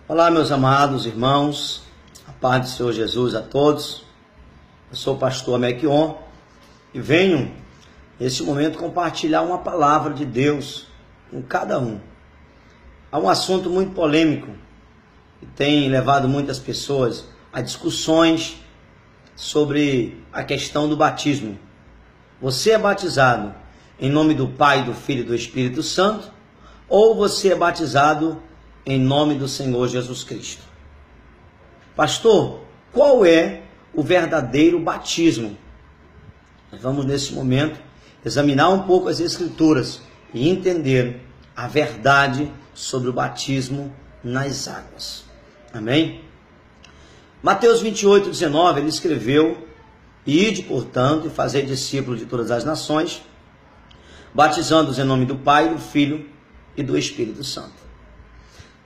Olá, meus amados irmãos, a paz do Senhor Jesus a todos. Eu sou o pastor Amequion e venho, nesse momento, compartilhar uma palavra de Deus com cada um. Há um assunto muito polêmico que tem levado muitas pessoas a discussões sobre a questão do batismo. Você é batizado em nome do Pai, do Filho e do Espírito Santo, ou você é batizado em nome do Senhor Jesus Cristo? Pastor, qual é o verdadeiro batismo? Nós vamos, nesse momento, examinar um pouco as Escrituras e entender a verdade sobre o batismo nas águas. Amém? Mateus 28, 19, ele escreveu: Ide, portanto, e fazei discípulos de todas as nações, batizando-os em nome do Pai, do Filho e do Espírito Santo.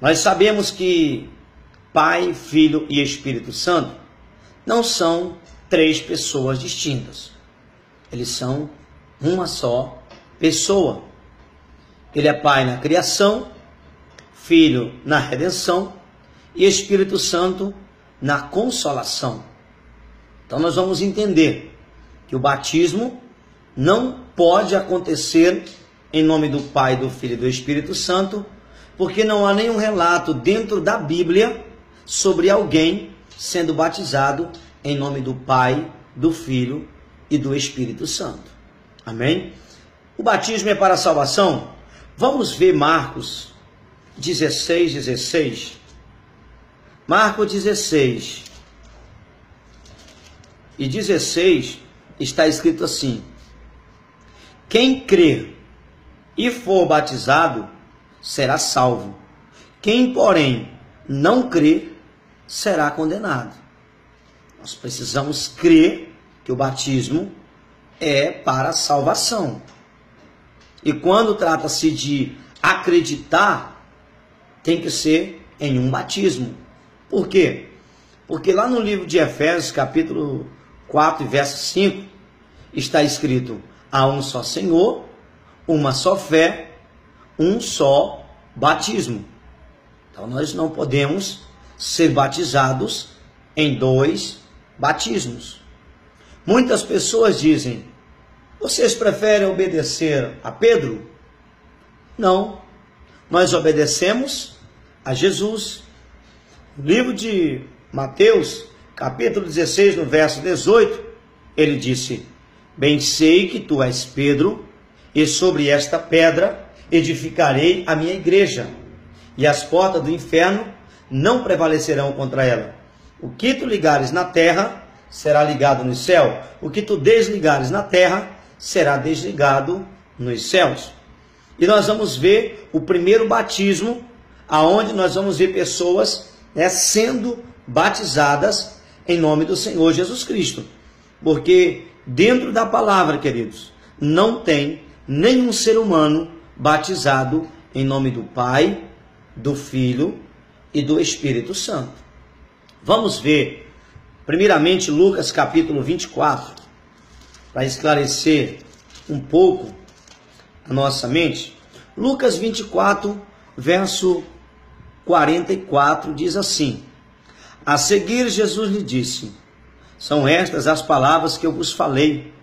Nós sabemos que Pai, Filho e Espírito Santo não são três pessoas distintas. Eles são uma só pessoa. Ele é Pai na criação, Filho na redenção e Espírito Santo na consolação. Então nós vamos entender que o batismo não pode acontecer em nome do Pai, do Filho e do Espírito Santo, porque não há nenhum relato dentro da Bíblia sobre alguém sendo batizado em nome do Pai, do Filho e do Espírito Santo. Amém? O batismo é para a salvação? Vamos ver Marcos 16, 16. Marcos 16 e 16 está escrito assim: Quem crer e for batizado será salvo. Quem, porém, não crer será condenado. Nós precisamos crer que o batismo é para a salvação. E quando trata-se de acreditar, tem que ser em um batismo. Por quê? Porque lá no livro de Efésios, capítulo 4, verso 5, está escrito: há um só Senhor, uma só fé, um só batismo. Então nós não podemos ser batizados em dois batismos. Muitas pessoas dizem: vocês preferem obedecer a Pedro? Não, nós obedecemos a Jesus. No livro de Mateus, capítulo 16, no verso 18, ele disse: Bem sei que tu és Pedro, e sobre esta pedra edificarei a minha igreja, e as portas do inferno não prevalecerão contra ela. O que tu ligares na terra será ligado no céu, o que tu desligares na terra será desligado nos céus. E nós vamos ver o primeiro batismo, aonde nós vamos ver pessoas sendo batizadas em nome do Senhor Jesus Cristo. Porque dentro da palavra, queridos, não tem nenhum ser humano batizado em nome do Pai, do Filho e do Espírito Santo. Vamos ver, primeiramente, Lucas capítulo 24, para esclarecer um pouco a nossa mente. Lucas 24, verso 44, diz assim: A seguir, Jesus lhe disse: São estas as palavras que eu vos falei,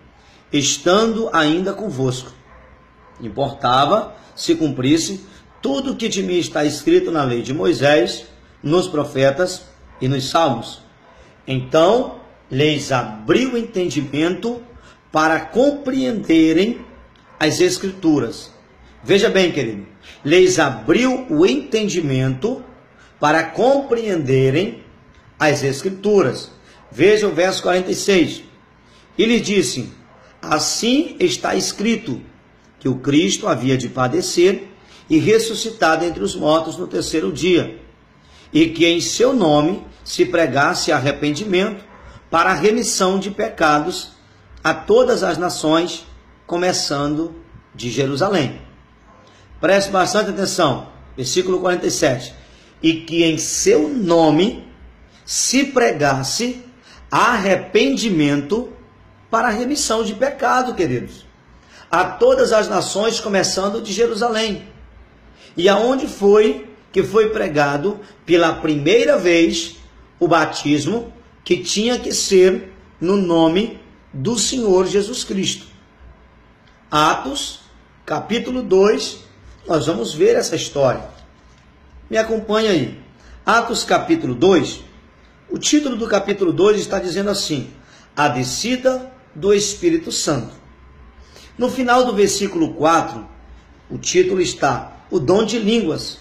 estando ainda convosco. Importava se cumprisse tudo o que de mim está escrito na lei de Moisés, nos profetas e nos salmos. Então lhes abriu o entendimento para compreenderem as Escrituras. Veja bem, querido, lhes abriu o entendimento para compreenderem as Escrituras. Veja o verso 46. E lhe disse: Assim está escrito, que o Cristo havia de padecer e ressuscitar dentre os mortos no terceiro dia, e que em seu nome se pregasse arrependimento para a remissão de pecados a todas as nações, começando de Jerusalém. Preste bastante atenção, versículo 47. E que em seu nome se pregasse arrependimento para a remissão de pecado, queridos, a todas as nações, começando de Jerusalém. E aonde foi que foi pregado pela primeira vez o batismo que tinha que ser no nome do Senhor Jesus Cristo. Atos, capítulo 2, nós vamos ver essa história. Me acompanha aí. Atos, capítulo 2, o título do capítulo 2 está dizendo assim: a descida do Espírito Santo. No final do versículo 4, o título está o dom de línguas.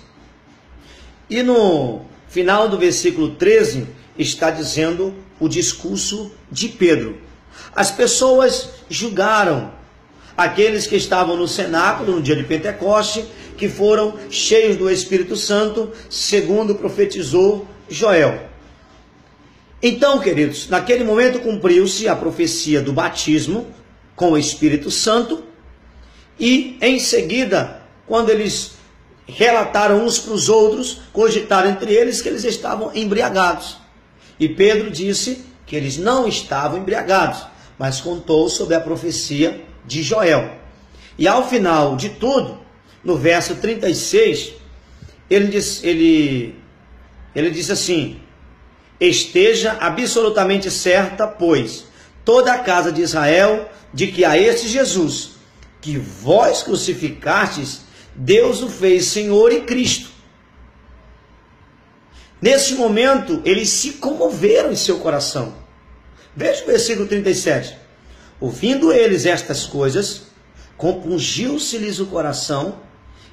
E no final do versículo 13 está dizendo o discurso de Pedro. As pessoas julgaram aqueles que estavam no cenáculo no dia de Pentecoste, que foram cheios do Espírito Santo, segundo profetizou Joel. Então, queridos, naquele momento cumpriu-se a profecia do batismo com o Espírito Santo, e em seguida, quando eles relataram uns para os outros, cogitaram entre eles que eles estavam embriagados. E Pedro disse que eles não estavam embriagados, mas contou sobre a profecia de Joel. E ao final de tudo, no verso 36, ele diz assim: esteja absolutamente certa, pois, toda a casa de Israel, de que a este Jesus, que vós crucificastes, Deus o fez Senhor e Cristo. Nesse momento, eles se comoveram em seu coração. Veja o versículo 37. Ouvindo eles estas coisas, compungiu-se-lhes o coração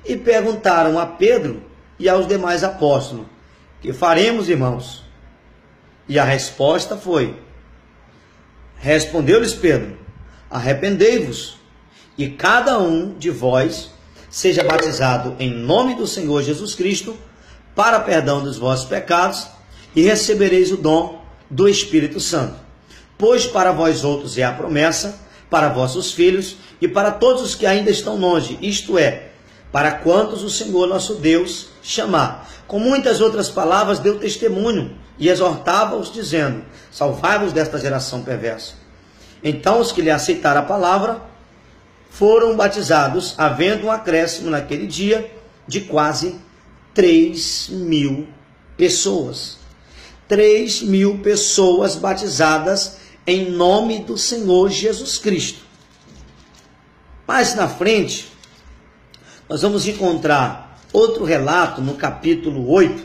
e perguntaram a Pedro e aos demais apóstolos: que faremos, irmãos? E a resposta foi: respondeu-lhes Pedro: arrependei-vos, e cada um de vós seja batizado em nome do Senhor Jesus Cristo, para perdão dos vossos pecados, e recebereis o dom do Espírito Santo. Pois para vós outros é a promessa, para vossos filhos e para todos os que ainda estão longe, isto é, para quantos o Senhor nosso Deus chamar. Com muitas outras palavras deu testemunho e exortava-os, dizendo: salvai-vos desta geração perversa. Então os que lhe aceitaram a palavra foram batizados, havendo um acréscimo naquele dia de quase 3.000 pessoas. 3.000 pessoas batizadas em nome do Senhor Jesus Cristo. Mais na frente, nós vamos encontrar outro relato no capítulo 8,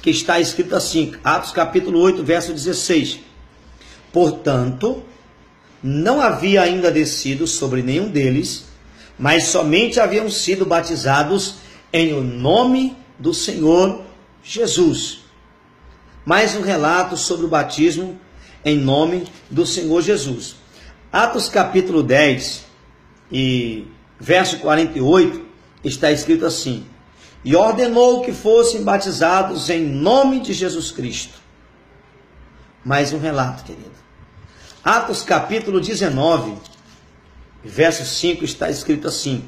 que está escrito assim, Atos capítulo 8, verso 16. Portanto, não havia ainda descido sobre nenhum deles, mas somente haviam sido batizados em o nome do Senhor Jesus. Mais um relato sobre o batismo em nome do Senhor Jesus. Atos capítulo 10 e verso 48 está escrito assim: e ordenou que fossem batizados em nome de Jesus Cristo. Mais um relato, querido. Atos capítulo 19, verso 5 está escrito assim: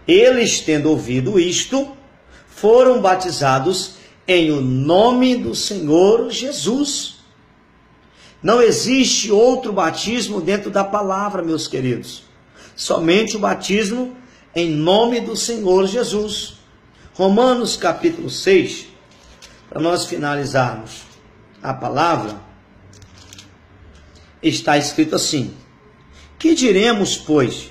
eles, tendo ouvido isto, foram batizados em o nome do Senhor Jesus. Não existe outro batismo dentro da palavra, meus queridos. Somente o batismo em nome do Senhor Jesus. Romanos capítulo 6, para nós finalizarmos a palavra, está escrito assim: que diremos, pois?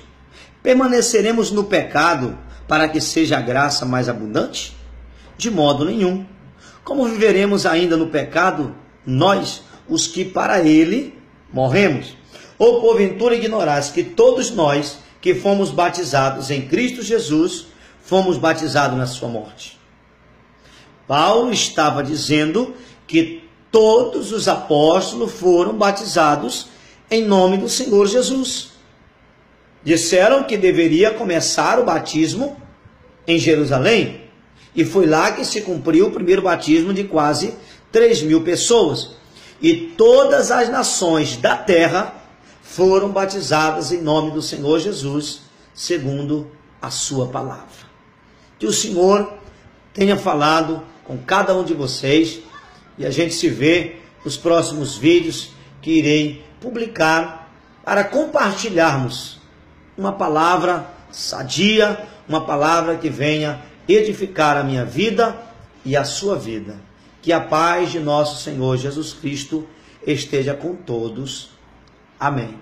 Permaneceremos no pecado para que seja a graça mais abundante? De modo nenhum. Como viveremos ainda no pecado, nós, os que para ele morremos? Ou porventura ignorais que todos nós que fomos batizados em Cristo Jesus, fomos batizados na sua morte? Paulo estava dizendo que todos os apóstolos foram batizados em nome do Senhor Jesus. Disseram que deveria começar o batismo em Jerusalém, e foi lá que se cumpriu o primeiro batismo de quase 3.000 pessoas. E todas as nações da terra foram batizadas em nome do Senhor Jesus, segundo a sua palavra. Que o Senhor tenha falado com cada um de vocês, e a gente se vê nos próximos vídeos que irei publicar para compartilharmos uma palavra sadia, uma palavra que venha edificar a minha vida e a sua vida. Que a paz de nosso Senhor Jesus Cristo esteja com todos. Amém.